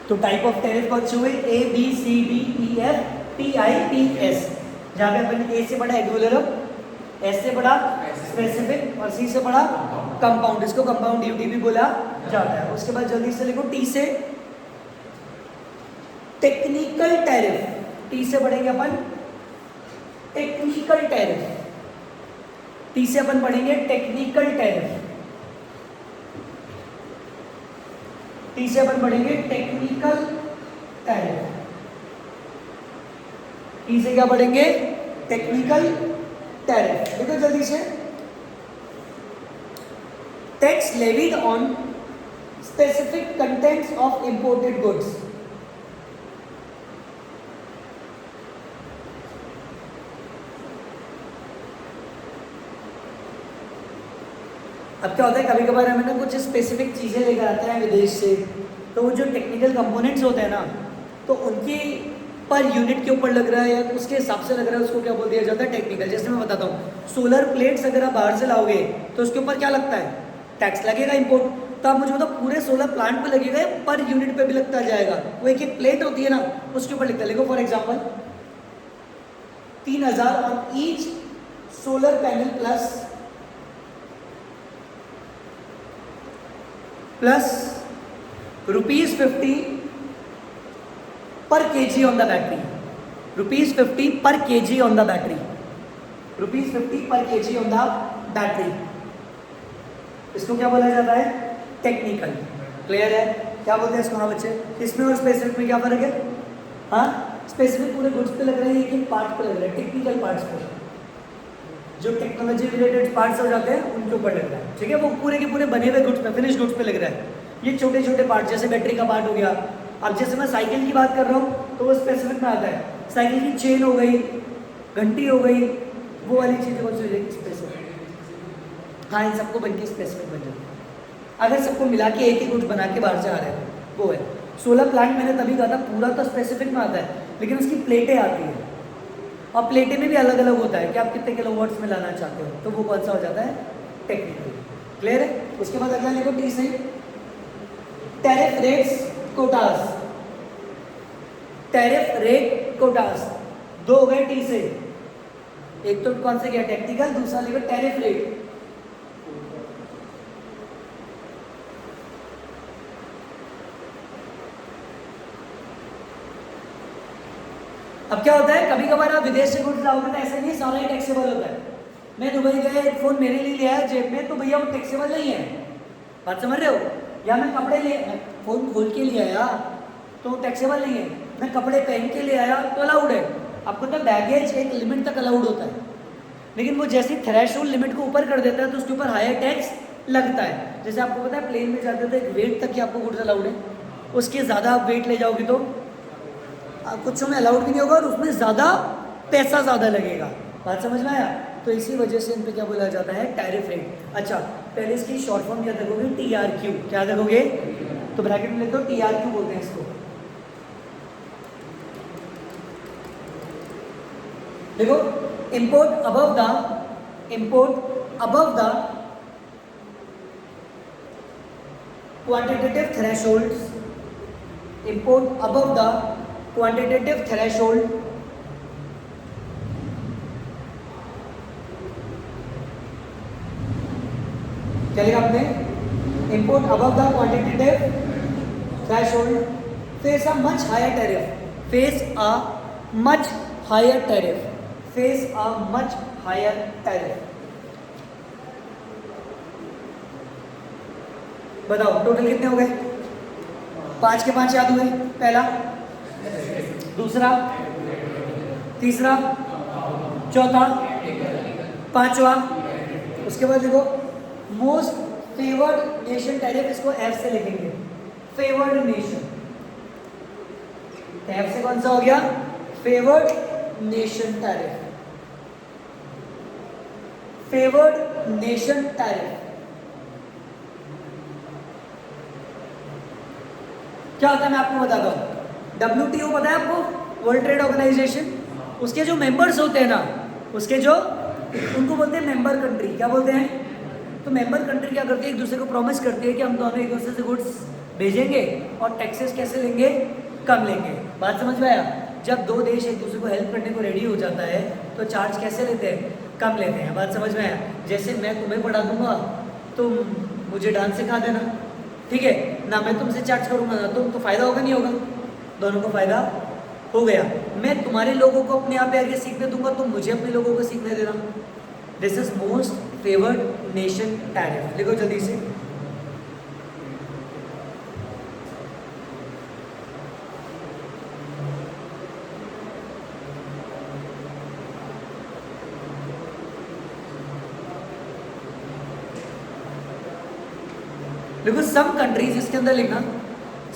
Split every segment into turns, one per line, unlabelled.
तो type of tariff कौन से हुए? A B C D E F T I P S, जहाँ पे अपन ए से बड़ा एग्युलरम, एस से बड़ा स्पेसिफिक और सी से बड़ा कंपाउंड, इसको कंपाउंड ड्यूटी भी बोला जाता है। उसके बाद जल्दी से लिखो टी से टेक्निकल टैरिफ, टी से पढ़ेंगे अपन टेक्निकल टैरिफ, टी से अपन पढ़ेंगे टेक्निकल टैरिफ, टी से अपन पढ़ेंगे टेक्निकल टैरिफ, टी से क्या पढ़ेंगे? Technical tariff. देखो जल्दी से, tax levied on specific contents of imported goods. अब क्या होता है, कभी कभार हमें ना कुछ स्पेसिफिक चीज़ें लेकर आते हैं विदेश से, तो वो जो टेक्निकल कंपोनेंट्स होते हैं ना, तो उनकी पर यूनिट के ऊपर लग रहा है या उसके हिसाब से लग रहा है, उसको क्या बोल दिया जाता है? टेक्निकल। जैसे मैं बताता हूँ, सोलर प्लेट्स अगर आप बाहर से लाओगे तो उसके ऊपर क्या लगता है? टैक्स लगेगा इंपोर्ट। तो आप मुझे बताओ, पूरे सोलर प्लांट पे लगेगा, पर यूनिट पे भी लगता जाएगा? वो एक एक प्लेट होती है ना, उसके ऊपर लिखता है। देखो for example 3000 on each solar panel plus ₹50 per kg on the battery, ₹50 per kg on the battery, ₹50 per kg on the battery। इसको क्या बोला जाता है? टेक्निकल। क्लियर है? क्या बोलते हैं इसको? हाँ बच्चे, इसमें और स्पेसिफिक में क्या फर्क है? हाँ, स्पेसिफिक पूरे गुड्स पे लग रहा है, एक पार्ट पे लग रहा है, टेक्निकल पार्ट्स पे, जो टेक्नोलॉजी रिलेटेड पार्ट्स हो जाते हैं उनके ऊपर लग रहा है। ठीक है, वो पूरे के पूरे बने हुए गुड्स पे, फिनिश गुड्स पे लग रहा है। ये छोटे छोटे पार्ट, जैसे बैटरी का पार्ट हो गया। अब जैसे मैं साइकिल की बात कर रहा हूँ तो वो स्पेसिफिक में आता है, साइकिल की चेन हो गई, घंटी हो गई, वो वाली चीज़ें कौन सी हो जाएगी? स्पेसिफिक। हाँ, इन सबको बन के स्पेसिफिक बन जाती है। अगर सबको मिला के एक ही गुड्स बना के बाहर से आ रहे हैं, वो है सोलर प्लांट। मैंने तभी कहा था पूरा तो स्पेसिफिक में आता है, लेकिन उसकी प्लेटें आती हैं, और प्लेटें में भी अलग अलग होता है कि आप कितने किलोवाट्स में लाना चाहते हो, तो वो कौन सा हो जाता है? टेक्निकल। क्लियर है? उसके बाद अगला लिखो टी से tariff rates quotas, tariff rate quotas. दो हो गए टी से, एक तो कौन से गया? टेक्निकल, दूसरा लिखो टैरिफ रेट। अब क्या होता है, कभी कभार आप विदेश से गुड्स लाओगे तो ऐसा नहीं सारा ही टैक्सेबल होता है। मैं दुबई गया, एक फ़ोन मेरे लिए लिया है जेब में, तो भैया वो टैक्सेबल नहीं है। बात समझ रहे हो? या मैं कपड़े ले, फ़ोन खोल के लिए आया तो टैक्सेबल नहीं है। मैं कपड़े पहन के ले आया तो अलाउड है। आपको तो बैगेज एक लिमिट तक अलाउड होता है, लेकिन वो जैसी थ्रेशोल्ड लिमिट को ऊपर कर देता है तो उसके ऊपर हायर टैक्स लगता है। जैसे आपको पता है प्लेन में जाते तो एक वेट तक ही आपको गुड्स अलाउड है, उसके ज़्यादा आप वेट ले जाओगे तो कुछ में अलाउड भी नहीं होगा और उसमें ज़्यादा पैसा ज़्यादा लगेगा। बात समझ में आया? तो इसी वजह से इन पे क्या बोला जाता है? Tariff rate. अच्छा, पहले इसकी शॉर्ट फॉर्म क्या देखोगे? TRQ। क्या देखोगे? तो ब्रैकेट में लिख दो, TRQ बोलते हैं इसको। देखो, import above the quantitative thresholds, import above the quantitative threshold चलेगा आपने? Import above the quantitative threshold face a much higher tariff, face a much higher tariff, face a much higher tariff. बताओ total कितने हो गए? 5 के 5 याद हुए? पहला, दूसरा, तीसरा, चौथा, पांचवा। उसके बाद देखो मोस्ट फेवर्ड नेशन टैरिफ, इसको एफ से लिखेंगे, फेवर्ड नेशन। एफ से कौन सा हो गया? Favoured nation tariff, favoured nation tariff. क्या होता है मैं आपको बताता हूँ। WTO पता है आपको? World trade organisation. उसके जो मेंबर्स होते हैं ना, उसके जो, उनको बोलते हैं मेंबर कंट्री। क्या बोलते हैं? तो मेंबर कंट्री क्या करती है? एक दूसरे को प्रॉमिस करती है कि हम दोनों एक दूसरे से गुड्स भेजेंगे और टैक्सेस कैसे लेंगे, कम लेंगे। बात समझ में आया? जब दो देश एक दूसरे को हेल्प करने को रेडी हो जाता है तो चार्ज कैसे लेते हैं, कम लेते हैं। बात समझ में आया? जैसे मैं तुम्हें पढ़ा दूंगा, तुम मुझे डांस सिखा देना, ठीक है ना, मैं तुमसे चार्ज करूंगा ना, तो फायदा होगा नहीं होगा, दोनों को फायदा हो गया। मैं तुम्हारे लोगों को अपने यहाँ पे आगे सीखने दूंगा, तुम मुझे अपने लोगों को सीखने देना। This is most favoured nation tariff. लिखो जल्दी से। देखो सम कंट्रीज, इसके अंदर लिखना,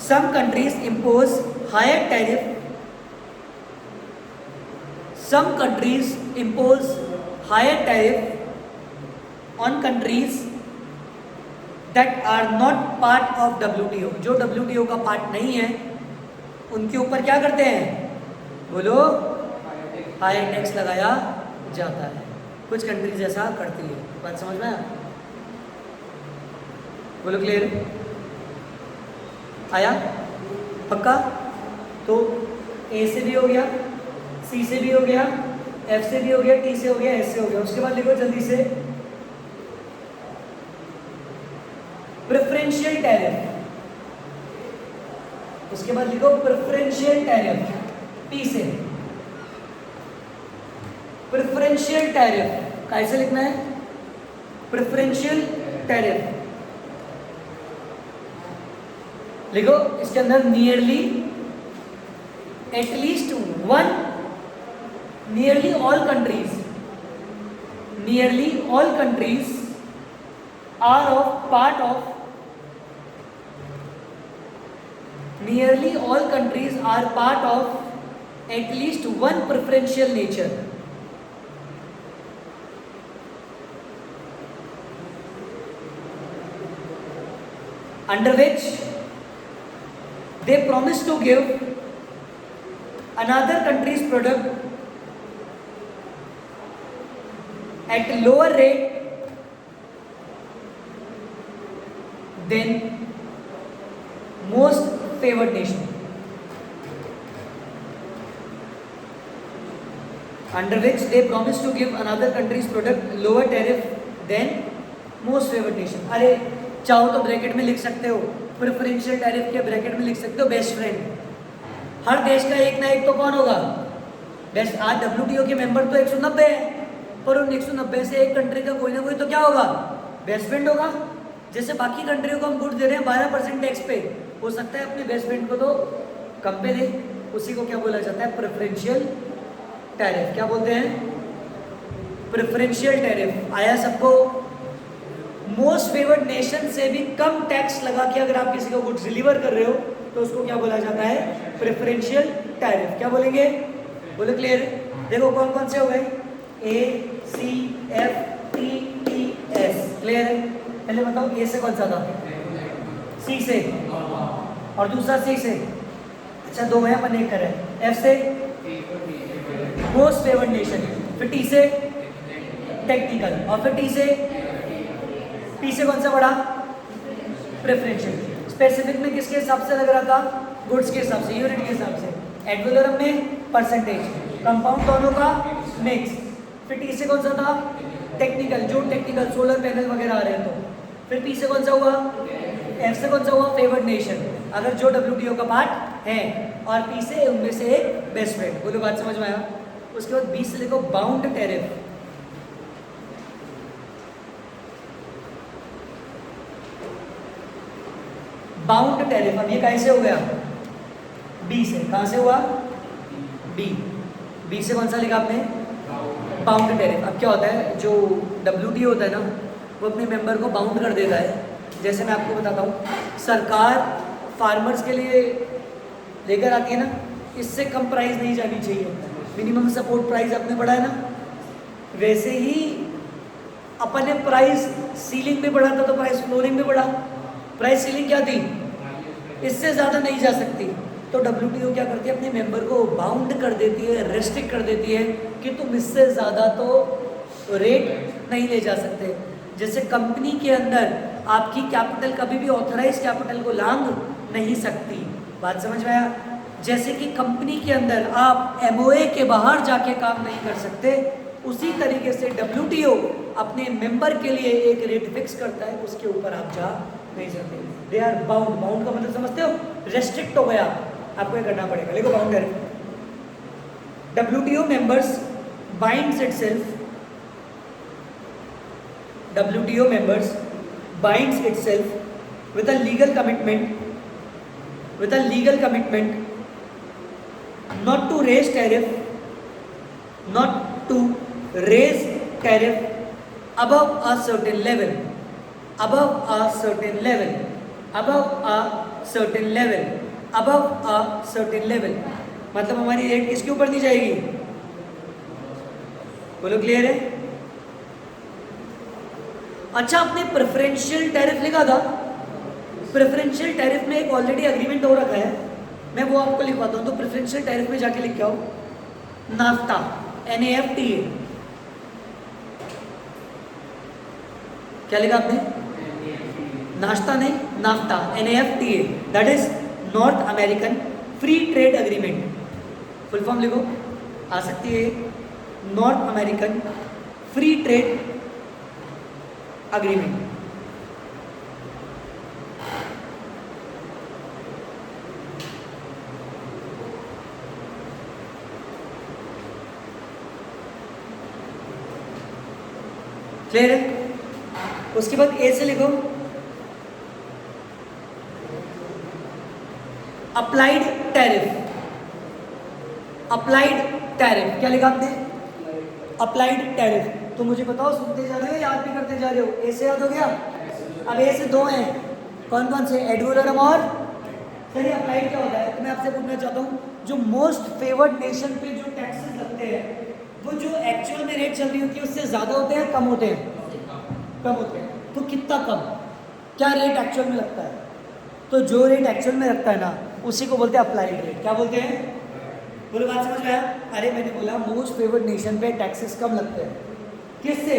some countries impose higher tariff, some countries impose higher tariff on countries that are not part of WTO। जो WTO का पार्ट नहीं है उनके ऊपर क्या करते हैं, बोलो, हायर टैक्स लगाया जाता है। कुछ कंट्रीज ऐसा करती है। बात समझ में आया? बोलो क्लियर आया? पक्का? तो ए से भी हो गया, सी से भी हो गया, एफ से भी हो गया, टी से हो गया, एस से हो गया। उसके बाद लिखो जल्दी से प्रेफरेंशियल टैरिफ। उसके बाद लिखो प्रेफरेंशियल टैरिफ, पी से। प्रेफरेंशियल टैरिफ कैसे लिखना है, प्रेफरेंशियल टैरिफ लिखो। इसके अंदर nearly, at least one, nearly all countries are of part of, nearly all countries are part of at least one preferential nature। under which they promise to give another country's product at lower rate than most favored nation। under which they promise to give another country's product lower tariff than most favored nation। अरे चाहो तो bracket में लिख सकते हो, preferential tariff के bracket में लिख सकते हो बेस्ट फ्रेंड। हर देश का एक ना एक तो कौन होगा, बेस्ट। आज WTO के मेंबर तो 190 है, पर उन 190 से एक कंट्री का कोई ना कोई तो क्या होगा, बेस्ट फ्रेंड होगा। जैसे बाकी कंट्रियों को हम गुड दे रहे हैं 12% टैक्स पे, हो सकता है अपने बेस्ट फ्रेंड को तो कम पे दे। उसी को क्या बोला जाता है, प्रेफरेंशियल टैरिफ। क्या बोलते हैं, प्रेफरेंशियल टैरिफ। आया सबको? मोस्ट फेवर्ड नेशन से भी कम टैक्स लगा के अगर आप किसी को गुड्स डिलीवर कर रहे हो तो उसको क्या बोला जाता है, प्रेफरेंशियल टैरिफ। क्या बोलेंगे, बोलो क्लियर? देखो कौन कौन से हो गए, A C F T T S। Clear है? पहले बताओ ए से कौन सा था, सी से, और दूसरा सी से। अच्छा दो है, अपन एक कर रहे हैं। एफ से मोस्ट फेवर्ड नेशन, फिर टी से टेक्निकल, और फिर टी से, टी से कौन सा पड़ा, प्रेफरेंशियल। स्पेसिफिक में किसके हिसाब से लग रहा था, गुड्स के हिसाब से, यूनिट के हिसाब से। एडवलरम में परसेंटेज, कंपाउंड दोनों का मिक्स। फिर टी से कौन सा था, टेक्निकल, जो टेक्निकल सोलर पैनल वगैरह आ रहे हैं तो। फिर पी से कौन सा हुआ, एफ से कौन सा हुआ, फेवर्ड नेशन, अगर जो WTO का पार्ट है, और पी से उनमें से एक बेस्ट फ्रेंड। बोलो बात समझ में आया? उसके बाद बी से लिखो बाउंड टैरिफ। बाउंड टैरिफ, अब ये कैसे हो गया, बी से। कहां से हुआ, बी। बी से कौन सा लिखा आपने, बाउंड टैरिफ। अब क्या होता है, जो WTO होता है ना, वो अपने मेंबर को बाउंड कर देता है। जैसे मैं आपको बताता हूँ, सरकार फार्मर्स के लिए लेकर आती है ना, इससे कम प्राइस नहीं जानी चाहिए, मिनिमम सपोर्ट प्राइस आपने बढ़ा है ना, वैसे ही अपन ने प्राइस सीलिंग में बढ़ा था तो प्राइस फ्लोरिंग में बढ़ा। प्राइस सीलिंग क्या थी, इससे ज़्यादा नहीं जा सकती। तो WTO क्या करती है, अपने मेंबर को बाउंड कर देती है, रेस्ट्रिक्ट कर देती है कि तुम इससे ज़्यादा तो रेट नहीं ले जा सकते। जैसे कंपनी के अंदर आपकी कैपिटल कभी भी ऑथराइज कैपिटल को लांग नहीं सकती। बात समझ में आया? जैसे कि कंपनी के अंदर आप एमओए के बाहर जाके काम नहीं कर सकते, उसी तरीके से डब्ल्यूटीओ अपने मेंबर के लिए एक रेट फिक्स करता है, उसके ऊपर आप जा नहीं सकते। They are bound. बाउंड का मतलब समझते हो? रेस्ट्रिक्ट हो गया, आपको ये करना पड़ेगा। देखो बाउंड है, WTO members binds itself, WTO members binds itself with a legal commitment, not to raise tariff above a certain level, मतलब हमारी रेट किसके ऊपर दी जाएगी? बोलो, क्लियर है? अच्छा, आपने प्रेफरेंशियल टैरिफ लिखा था। प्रेफरेंशियल टैरिफ में एक ऑलरेडी एग्रीमेंट हो रखा है, मैं वो आपको लिखवाता हूँ। तो प्रेफरेंशियल टैरिफ में जाके लिख के आओ, नाफ्ता, NAFTA। क्या लिखा आपने? नाश्ता नहीं, naphtha, NAFTA, that is north American free trade agreement. Full form लिखो, आ सकती है, north American free trade agreement. Clear है? उसके बाद ए से लिखो, अप्लाइड टैरिफ। अप्लाइड टैरिफ क्या लिखा आपने? Applied tariff. तो मुझे बताओ, सुनते जा रहे हो, याद भी करते जा रहे हो? ए से याद हो गया? अब ए से दो हैं, कौन कौन से? एड वैलोरम और सही। अप्लाइड क्या होता है? मैं आपसे पूछना चाहता हूँ, जो मोस्ट फेवर्ड नेशन पे जो टैक्सेस लगते हैं, वो जो एक्चुअल में रेट चल रही होती है उससे ज़्यादा होते हैं, कम होते हैं? कम होते हैं। तो कितना कम? क्या रेट एक्चुअल में लगता है? तो जो रेट एक्चुअल में लगता है ना, उसी को बोलते हैं अप्लाइड रेट। क्या बोलते हैं? बोलो, बात समझ में आया? अरे मैंने बोला मोस्ट फेवर्ड नेशन पे टैक्सेस कम लगते हैं, किससे?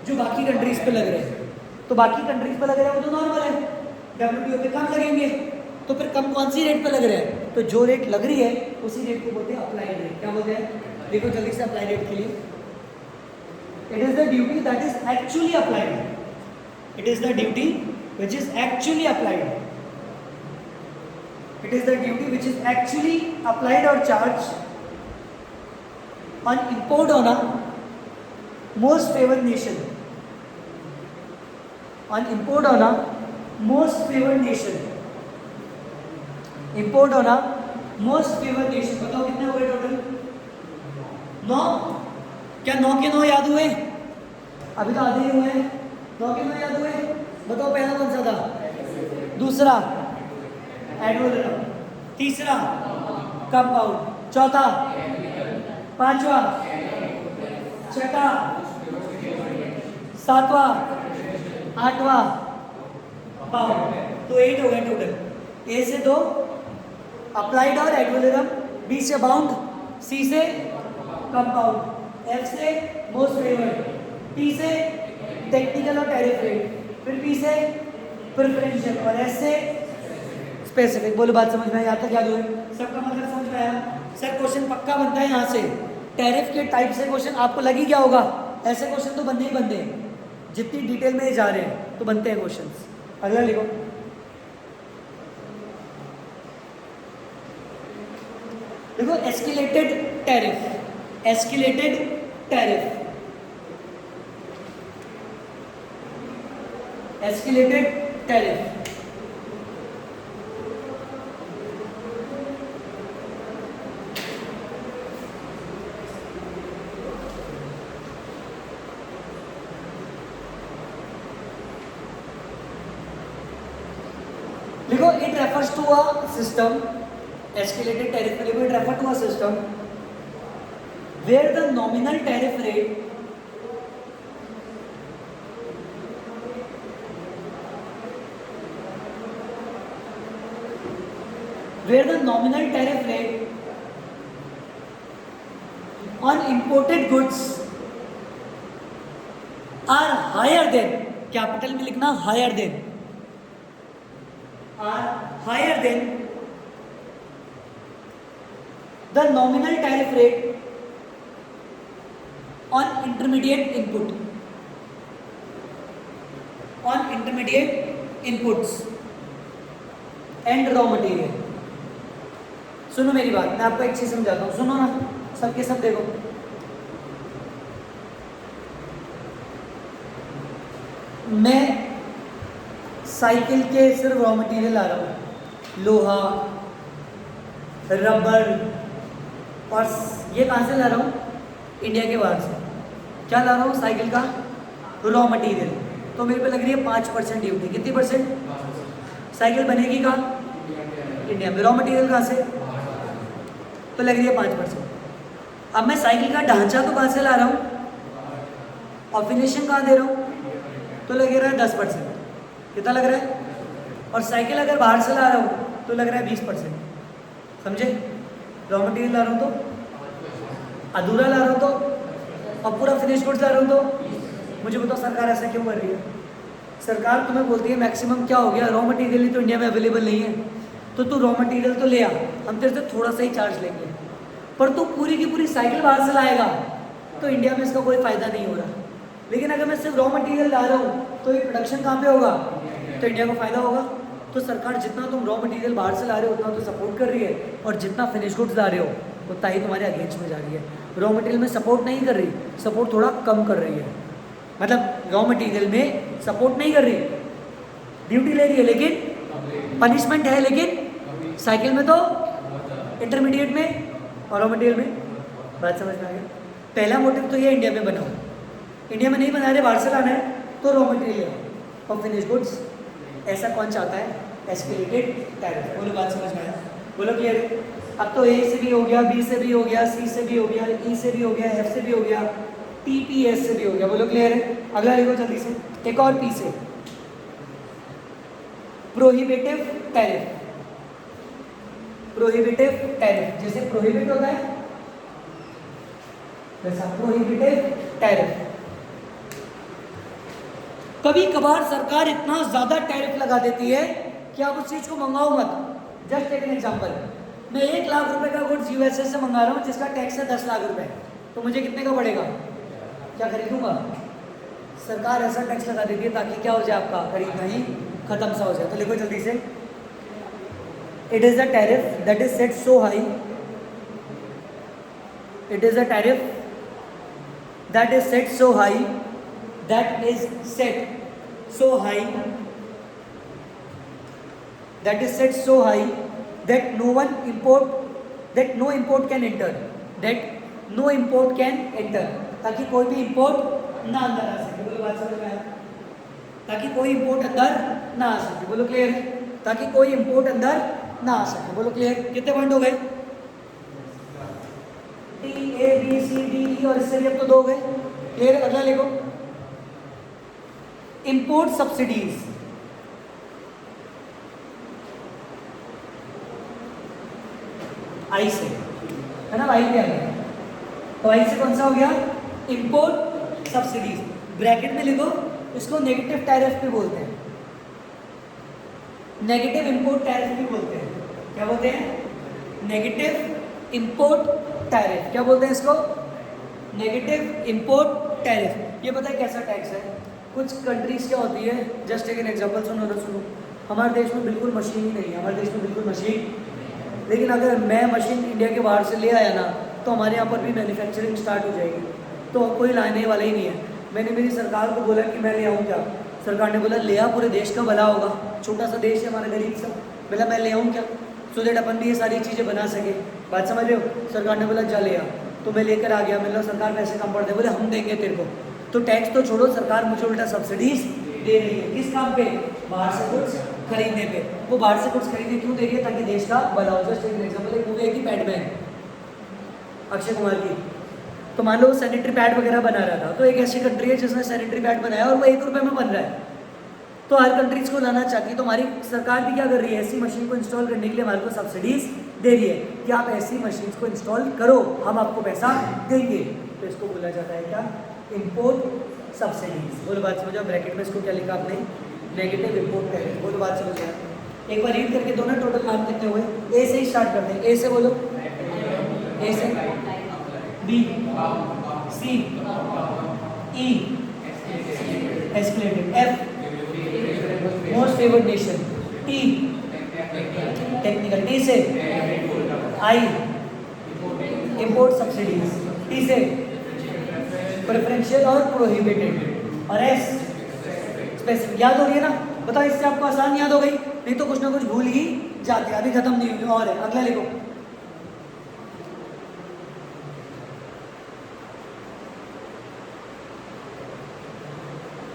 जो बाकी कंट्रीज पे लग रहे हैं। तो बाकी कंट्रीज पे लग रहे हैं वो तो नॉर्मल है, WTO पे कम लगेंगे। तो फिर कम कौन सी रेट पे लग रहे हैं? तो जो रेट लग रही है उसी रेट को बोलते हैं अप्लाइड रेट। क्या बोलते हैं? देखो जल्दी से अप्लाइड रेट के लिए, it is the duty that is actually applied. It is the duty which is actually applied. It is the duty which is actually applied or charged on import on a most favored nation. On import on a most favored nation. Import on a most favored nation. बताओ कितने हुए total? 9। क्या 9 के 9 याद हुए? अभी तो आधे ही हुए हैं। 9 के 9 याद हुए? बताओ पहला कौन सा था? दूसरा एड वैलोरम, तीसरा कंपाउंड, चौथा, पांचवा, छठा, सातवां, आठवां बाउंड। तो 8 हो गए टोटल। ए से 2 अप्लाइड और एड वैलोरम, बी से बाउंड, सी से कंपाउंड, एफ से मोस्ट फेवर्ड, टी से टेक्निकल और टैरिफ रेट, फिर पी से प्रेफरेंशियल और एस से स्पेसिफिक। बोलो, बात समझ में आया? यहाँ तक याद हुए? सबका मतलब समझ में आया? सर क्वेश्चन पक्का बनता है यहाँ से। टैरिफ के टाइप से क्वेश्चन आपको लग ही क्या होगा? ऐसे क्वेश्चन तो बनने ही बनते हैं, जितनी डिटेल में जा रहे हैं तो बनते हैं क्वेश्चंस। अगला लिखो, देखो escalated tariff. Escalated tariff, escalated tariff. देखो, it refers to a system, escalated tariff में देखो, it refers to a system where the nominal tariff rate on imported goods are higher than, capital में लिखना higher than, are higher than the nominal tariff rate on intermediate inputs and raw material. सुनो मेरी बात, मैं आपको एक चीज समझाता हूँ, सुनो ना सबके सब देखो। मैं साइकिल के सिर्फ रॉ मटेरियल ला रहा हूँ, लोहा, रबर, और ये कहाँ से ला रहा हूँ? इंडिया के बाहर से। क्या ला रहा हूँ? साइकिल का रॉ मटेरियल। तो मेरे पे लग रही है 5% ड्यूटी। कितनी परसेंट? साइकिल बनेगी कहाँ? इंडिया में। रॉ मटेरियल कहाँ से? तो लग रही है 5%। अब मैं साइकिल का ढांचा तो कहाँ से ला रहा हूँ और फिनिशिंग कहाँ दे रहा हूँ? तो लग रहा है 10%। कितना लग रहा है? और साइकिल अगर बाहर से ला रहा हूँ तो लग रहा है 20%। समझे? रॉ मटेरियल ला रहा हूँ तो अधूरा ला रहा हूँ तो, और पूरा फिनिश गुड्स ला रहा हूँ तो। मुझे बताओ सरकार ऐसा क्यों कर रही है? सरकार तुम्हें बोलती है मैक्सिमम क्या हो गया, रॉ मटेरियल ही तो इंडिया में अवेलेबल नहीं है, तो तू रॉ मटेरियल तो ले आ, हम तेरे से थोड़ा सा ही चार्ज लेंगे। पर तू पूरी की पूरी साइकिल बाहर से लाएगा तो इंडिया में इसका कोई फ़ायदा नहीं हो रहा। लेकिन अगर मैं सिर्फ रॉ मटेरियल ला रहा हूँ तो ये प्रोडक्शन कहाँ पे होगा? तो इंडिया को फ़ायदा होगा। तो सरकार जितना तुम रॉ मटेरियल बाहर से ला रहे हो उतना तो सपोर्ट कर रही है, और जितना फिनिश गुड्स ला रहे हो उतना ही तुम्हारे अगेंस्ट में जा रही है। रॉ मटेरियल में सपोर्ट नहीं कर रही, सपोर्ट थोड़ा कम कर रही है। मतलब रॉ मटेरियल में सपोर्ट नहीं कर रही, ड्यूटी ले रही है लेकिन पनिशमेंट है, लेकिन साइकिल में तो, इंटरमीडिएट में और रॉ मटेरियल में। बात समझ में आ गया? पहला मोटिव तो ये इंडिया में बनाओ, इंडिया में नहीं बना रहे, बाहर से लाना है तो रॉ मटेरियल और फिनिश गुड्स। ऐसा कौन चाहता है? Escalated tariff. बोलो बात समझ में आया? बोलो क्लियर है? अब तो ए से भी हो गया, बी से भी हो गया, सी से भी हो गया, ई से भी हो गया, एफ से भी हो गया, टी पी एस से भी हो गया। बोलो क्लियर है? अगला लिखो जल्दी से, एक और पी से, प्रोहिबिटिव टैरिफ। प्रोहिबिटिव टैरिफ, जैसे प्रोहिबिट होता है वैसा प्रोहिबिटिव टैरिफ। कभी कभार सरकार इतना ज्यादा टैरिफ लगा देती है कि आप उस चीज को मंगाओ मत। जस्ट टेक एन एग्जांपल, मैं 1 लाख रुपए का गुड्स यूएसए से मंगा रहा हूँ जिसका टैक्स है 10 लाख रुपए, तो मुझे कितने का पड़ेगा? क्या खरीदूंगा? सरकार ऐसा टैक्स लगा देती है ताकि क्या हो जाए, आपका खरीदना ही खत्म सा हो जाए। तो लिखो जल्दी से, it is a tariff that is set so high, it is a tariff that is set so high, that is set so high, that is set so high that no import can enter, ताकि कोई भी import ना अंदर आ सके। बोलो बात समझ में आया? ताकि कोई इंपोर्ट अंदर ना आ सके। बोलो क्लियर है? ताकि कोई इंपोर्ट अंदर ना आ सके। बोलो क्लियर? कितने पॉइंट हो गए? T A B C D E, और इससे भी अब तो 2 हो गए। क्लियर? अगला लिखो, इंपोर्ट सब्सिडीज। आई से है ना, आई पे आ गया, तो आई से कौन सा हो गया? Import subsidies. ब्रैकेट में लिखो, इसको नेगेटिव टैरिफ भी बोलते हैं, नेगेटिव इंपोर्ट टैरिफ भी बोलते हैं। क्या बोलते हैं? Negative import tariff. क्या बोलते हैं इसको? Negative import tariff. ये पता है कैसा टैक्स है? कुछ कंट्रीज क्या होती है, जस्ट एक एग्जांपल सुनो ना, सुनो। हमारे देश में बिल्कुल मशीन ही नहीं है, हमारे देश में बिल्कुल मशीन, लेकिन अगर मैं मशीन इंडिया के बाहर से ले आया ना तो हमारे यहाँ पर भी मैन्युफैक्चरिंग स्टार्ट हो जाएगी, तो कोई लाने वाला ही नहीं है। मैंने मेरी सरकार को बोला कि मैं ले आऊँ क्या? सरकार ने बोला ले आ, पूरे देश का भला होगा, छोटा सा देश है हमारा गरीब सा। बोला मैं ले आऊँ क्या, सो दैट अपन भी ये सारी चीज़ें बना सके। बात समझ रहे हो? सरकार ने बोला जा ले आ, तो मैं लेकर आ गया। मतलब सरकार पैसे कम पड़ते, बोले हम देंगे तेरे को। तो टैक्स तो छोड़ो, सरकार मुझे उल्टा सब्सिडीज दे रही है। किस काम पे? बाहर से कुछ खरीदने पे। वो बाहर से कुछ खरीदने क्यों दे रही है? ताकि देश का भला हो। जस्ट एक एग्जांपल, एक मूवी है कि पैडमैन, अक्षय कुमार की। तो मान लो सैनिटरी पैड वगैरह बना रहा था, तो एक ऐसी कंट्री है जिसने सैनिटरी पैड बनाया और वो 1 रुपये में बन रहा है, तो हर कंट्रीज को लाना चाहती है। तो हमारी सरकार भी क्या कर रही है? ऐसी मशीन को इंस्टॉल करने के लिए हमारे को सब्सिडीज दे रही है कि आप ऐसी मशीन को इंस्टॉल करो, हम आपको पैसा देंगे। तो इसको बोला जाता है क्या? Import subsidies. बोलो बात समझो। ब्रैकेट में इसको क्या लिखा आपने? Negative import tariff. बोलो बात समझ आया? एक बार रीड करके दो ना, टोटल मार्क कितने हुए। ए से ही स्टार्ट करते हैं, ए से बोलो, ए से, B, C, E, escalated, F, most favoured nation, T, technical, T से आई, इंपोर्ट सब्सिडीज, टी से प्रेफरेंशियल और प्रोहिबिटेड, और एस स्पेसिफिक। याद हो रही है ना? बताओ, इससे आपको आसान याद हो गई? नहीं तो कुछ ना कुछ भूल ही जाते हैं। अभी खत्म नहीं हुई और है, अगला लिखो।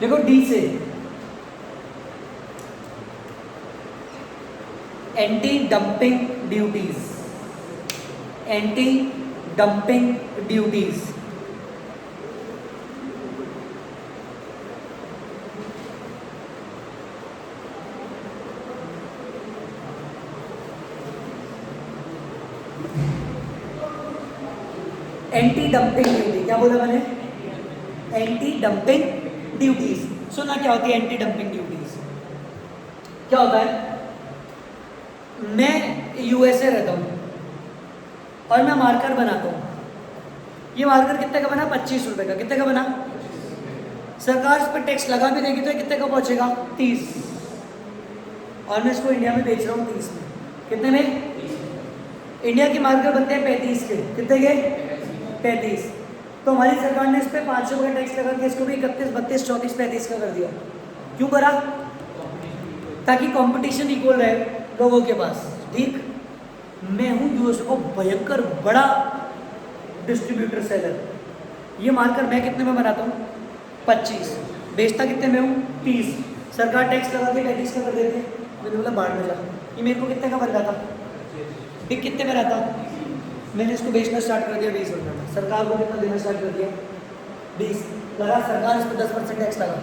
देखो डी से anti dumping duties, anti dumping duties. Anti dumping duty, क्या बोला मैंने? Anti dumping duties. सुना क्या होती है एंटी डंपिंग ड्यूटीज? क्या होता है? मैं यूएसए रहता हूँ और मैं मार्कर बनाता हूँ। ये मार्कर कितने का बना? 25 रुपए का। कितने का बना? सरकार इस पर टैक्स लगा भी देगी तो ये कितने का पहुंचेगा? 30। और मैं इसको इंडिया में बेच रहा हूँ 30 में। कितने में? इंडिया के मार्कर बनते हैं 35 के। कितने के? 35। तो हमारी सरकार ने इस पर 500 का टैक्स लगा के इसको भी 31, 32, 34, 35 का कर दिया। क्यों करा? ताकि कंपटीशन इक्वल रहे लोगों के पास। ठीक, मैं हूँ यूएसए को भयंकर बड़ा डिस्ट्रीब्यूटर सेलर। ये मार्कर मैं कितने में बनाता हूँ? 25। बेचता कितने में हूँ? 30। सरकार टैक्स लगा के 35 का कर देती है। मैंने बोला बाढ़ में जा। ये मेरे को कितने का बन रहा था? बिक कितने में रहा था? मैंने इसको बेचना स्टार्ट कर दिया 20 रुपये में। सरकार को कितना देना स्टार्ट कर दिया? 20 लगा। सरकार इस पर 10% टैक्स लगा।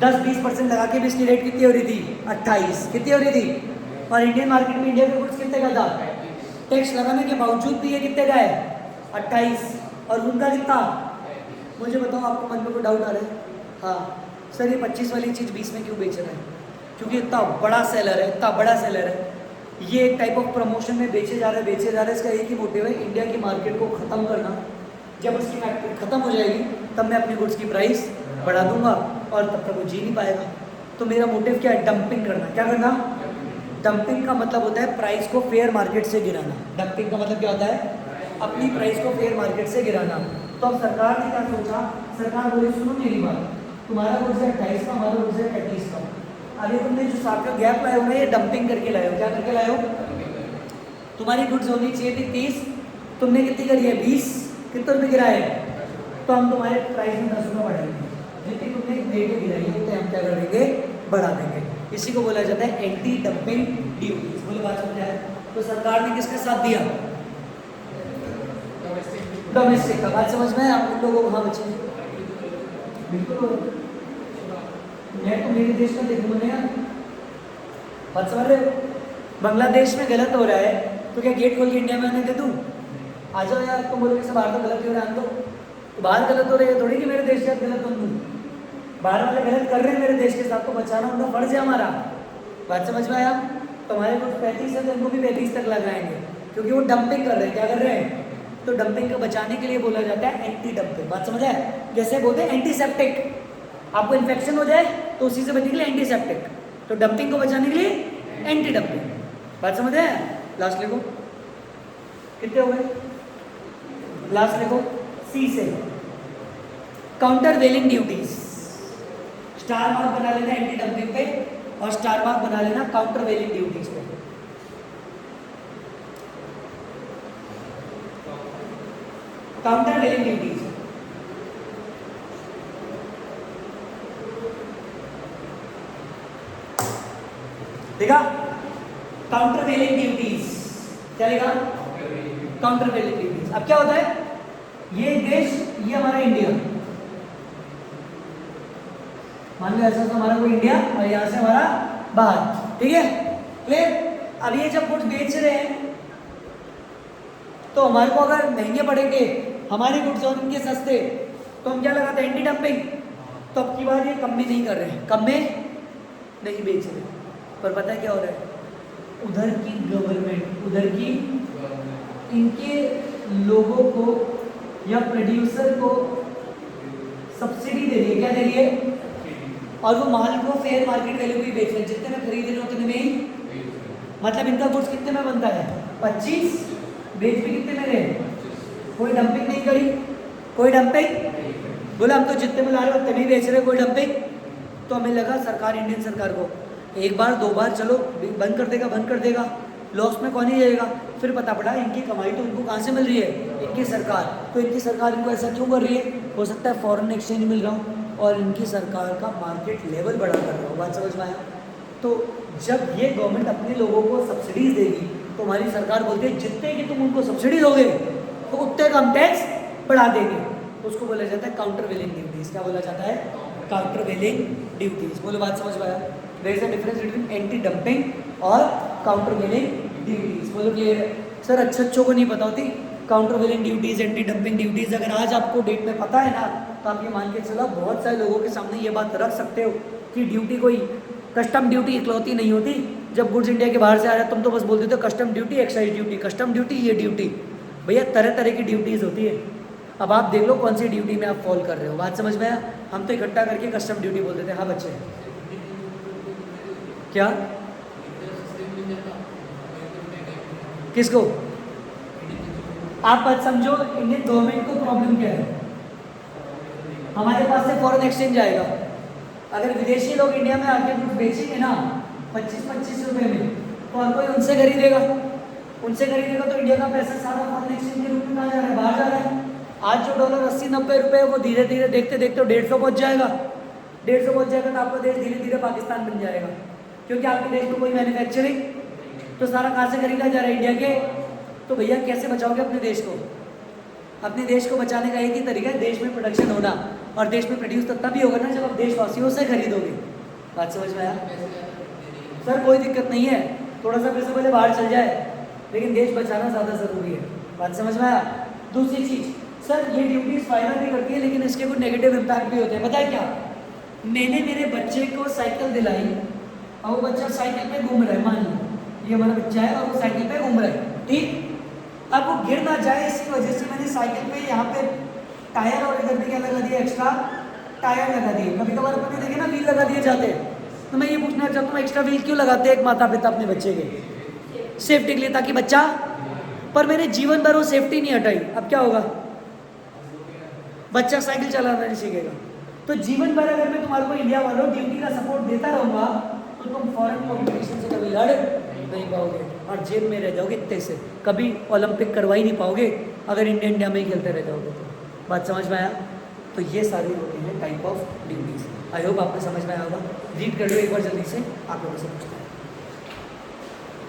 10-20% लगा के भी इसकी रेट कितनी हो रही थी? 28। कितनी हो रही थी? और इंडियन मार्केट में इंडिया के गुड्स कितने का था? टैक्स लगाने के बावजूद भी ये कितने का है? 28। और उनका कितना? मुझे बताओ, आपको मन में कोई डाउट आ रहा है? हाँ सर, ये 25 वाली चीज़ 20 में क्यों बेच रहा है? क्योंकि इतना बड़ा सेलर है, इतना बड़ा सेलर है। ये एक टाइप ऑफ प्रमोशन में बेचे जा रहा है। इसका एक ही मोटिव है, इंडिया की मार्केट को ख़त्म करना। जब उसकी फैक्ट्री ख़त्म हो जाएगी तब मैं अपनी गुड्स की प्राइस बढ़ा दूंगा और तब तक वो जी नहीं पाएगा। तो मेरा मोटिव क्या है? डंपिंग करना। क्या करना? डंपिंग का मतलब होता है प्राइस को फेयर मार्केट से गिराना। डंपिंग का मतलब क्या होता है? अपनी प्राइस को फेयर मार्केट से गिराना। तो अब सरकार ने क्या सोचा? सरकार बोली सुनो मेरी बात, तुम्हारा गुड्स है 28 का, हमारा गुड्स है 35 का। अरे तुमने जो साथ का गैप लाए हो ना, ये डंपिंग करके लाए हो। क्या करके लाए हो? तुम्हारी गुड्स होनी चाहिए थी 30, तुमने कितनी करी है? 20। कितने रुपये गिराए? तो हम तुम्हारे प्राइस में 10 रुपये बढ़ाएंगे। जितनी तुमने रेट गिराई है उतने हम क्या कर देंगे? बढ़ा देंगे। इसी को बोला जाता है एंटी डंपिंग ड्यूटीज। बोले बात समझ आए? तो सरकार ने किसका साथ दिया? डोमेस्टिक का। बात समझ में? आप लोगों को हाँ बच्चे बिल्कुल। मैं तो मेरे देश का देखूंगा ना यार। बात समझ रहे हो? बांग्लादेश में गलत हो रहा है तो क्या गेट खोल के इंडिया में आने दे दूँ? आ जाओ यार, तुम बोलोगे सब बाहर तो गलत हो रहा है, तो बाहर गलत हो रही है थोड़ी कि मेरे देश के साथ गलत हो। बाहर वाले गलत कर रहे हैं मेरे देश के साथ, तो बचाना उनका फर्ज है हमारा। बात समझ में आया? तुम्हारे कुछ 35 है तो उनको भी 35 तक लगाएंगे, क्योंकि वो डंपिंग कर रहे हैं। क्या कर रहे हैं? तो डंपिंग को बचाने के लिए बोला जाता है एंटी डंपिंग। बात समझ आए? जैसे बोलते हैं एंटीसेप्टिक, आपको इन्फेक्शन हो जाए तो उसी से बचने के लिए एंटीसेप्टिक, तो डंपिंग को बचाने के लिए एंटी डंपिंग। बात समझ आए? लास्ट लिखो, कितने हो गए? लास्ट लिखो, सी से काउंटर वेलिंग ड्यूटीज। स्टार मार्क बना लेना एंटी डंपिंग पे और स्टार मार्क बना लेना काउंटर वेलिंग ड्यूटीज पे। काउंटर वेलिंग ड्यूटीज देखा? काउंटर वेलिंग ड्यूटीज क्या लिखा? काउंटर वेलिंग ड्यूटीज। अब क्या होता है? ये देश, ये हमारा इंडिया, मान लो ऐसा तो हमारा कोई इंडिया और यहां से हमारा बाहर। ठीक है, क्लियर? अब ये जब गुड्स बेच रहे हैं तो हमारे को अगर महंगे पड़ेंगे हमारे गुड्स और उनके सस्ते, तो हम क्या लगाते हैं? Anti dumping. तो अब की बार ये कम में नहीं कर रहे हैं, कम में नहीं बेच रहे। पर पता है क्या हो रहा है? उधर की गवर्नमेंट, उधर की इनके लोगों को या प्रोड्यूसर को सब्सिडी दे रही है। क्या दे रही है? और वो माल को फेयर मार्केट वैल्यू पे बेच रहे हैं, जितने में खरीद रहे हो उतने में ही। मतलब इनका गुड्स कितने में बनता है? 25, बेच भी कितने में रहे? कोई डंपिंग नहीं करी, कोई डंपिंग। बोला हम तो जितने में ला रहे हो उतने ही बेच रहे, कोई डंपिंग। तो हमें लगा सरकार, इंडियन सरकार को एक बार दो बार चलो बंद कर देगा, लॉस में कौन ही जाएगा। फिर पता पड़ा इनकी कमाई तो इनको कहाँ से मिल रही है? इनकी सरकार। तो इनकी सरकार इनको ऐसा क्यों कर रही है? हो सकता है फॉरेन एक्सचेंज मिल रहा हो और इनकी सरकार का मार्केट लेवल बड़ा कर रहा हो। बात समझ में आया? तो जब ये गवर्नमेंट अपने लोगों को सब्सिडीज देगी तो हमारी सरकार बोलती है जितने की तुम उनको सब्सिडी दोगे तो उतने कम टैक्स बढ़ा देंगे। उसको बोला जाता है काउंटर वेलिंग ड्यूटीज। क्या बोला जाता है? Countervailing duties. बोलो, बात समझ में आया? There is a difference between anti dumping और काउंटर वेलिंग ड्यूटीज। बोलो क्लियर है? सर अच्छों को नहीं पता होती countervailing duties, anti dumping duties. अगर आज आपको डेट में पता है ना तो आप ये मान के चलो बहुत सारे लोगों के सामने ये बात रख सकते हो कि ड्यूटी कोई कस्टम ड्यूटी इकलौती नहीं होती। जब गुड्स इंडिया के बाहर से आ रहा है तुम तो बस बोलते थे custom duty, excise duty, custom duty, ये ड्यूटी। भैया तरह तरह की ड्यूटीज़ होती है। अब आप देख लो कौन सी ड्यूटी में आप फॉल कर रहे हो। बात समझ में आया? हम तो इकट्ठा करके कस्टम ड्यूटी बोलते थे। हाँ बच्चे, क्या किसको? आप बात समझो, इंडियन गवर्नमेंट को प्रॉब्लम क्या है? हमारे पास से फॉरेन एक्सचेंज आएगा। अगर विदेशी लोग इंडिया में आके कुछ बेचेंगे ना 25-25 रुपए में, तो हर कोई उनसे खरीदेगा। उनसे खरीदेगा तो इंडिया का पैसा सारा फॉरेन एक्सचेंज के रूप में कहाँ जा रहा है? बाहर जा रहा है। आज जो डॉलर 80-90 रुपए है वो धीरे धीरे देखते देखते 150 पहुँच जाएगा। 150 पहुँच जाएगा तो आपका देश धीरे धीरे पाकिस्तान बन जाएगा, क्योंकि आपके देश में कोई मैन्युफैक्चरिंग, तो सारा कहाँ से खरीदा जा रहा है? इंडिया के। तो भैया कैसे बचाओगे अपने देश को? अपने देश को बचाने का एक ही तरीका है देश में प्रोडक्शन होना, और देश में प्रोड्यूस तभी होगा ना जब आप देशवासियों से खरीदोगे। बात समझ में आया? सर कोई दिक्कत नहीं है, थोड़ा सा पैसा पहले बाहर चल जाए, लेकिन देश बचाना ज़्यादा ज़रूरी है। बात समझ में आया? दूसरी चीज़, सर ये ड्यूटीज फायदा भी करती है लेकिन इसके कुछ नेगेटिव इम्पैक्ट भी होते हैं। पता है क्या? मैंने मेरे बच्चे को साइकिल दिलाई और वो बच्चा साइकिल पे घूम रहा है, मान लो ये हमारा बच्चा है और वो साइकिल पे घूम रहा है, ठीक। अब वो गिर ना जाए इसी वजह से मैंने साइकिल पे यहाँ पे टायर और इधर भी क्या लगा दिया? एक्स्ट्रा टायर लगा दिए। कभी कभार अपने देखे ना व्हील लगा दिए जाते हैं, तो मैं ये पूछना चाहता हूँ एक्स्ट्रा व्हील क्यों लगाते हैं एक माता पिता अपने बच्चे के? सेफ्टी के लिए, ताकि बच्चा, पर मैंने जीवन भर वो सेफ्टी नहीं हटाई। अब क्या होगा? बच्चा साइकिल चलाना नहीं सीखेगा। तो जीवन भर अगर मैं तुम्हारे को इंडिया वालों ड्यूटी का सपोर्ट देता रहूँगा तो तुम फॉरेन कॉम्पिटिशन से कभी लड़ नहीं पाओगे और जेब में रह जाओगे इतने से, कभी ओलंपिक करवा ही नहीं पाओगे अगर इंडिया में ही खेलते रह जाओगे तो। बात समझ में आया? तो ये सारी होती हैं type of duties. I hope आपको समझ में आया होगा। रीड कर लो एक बार जल्दी से, आप लोगों से पूछते हैं।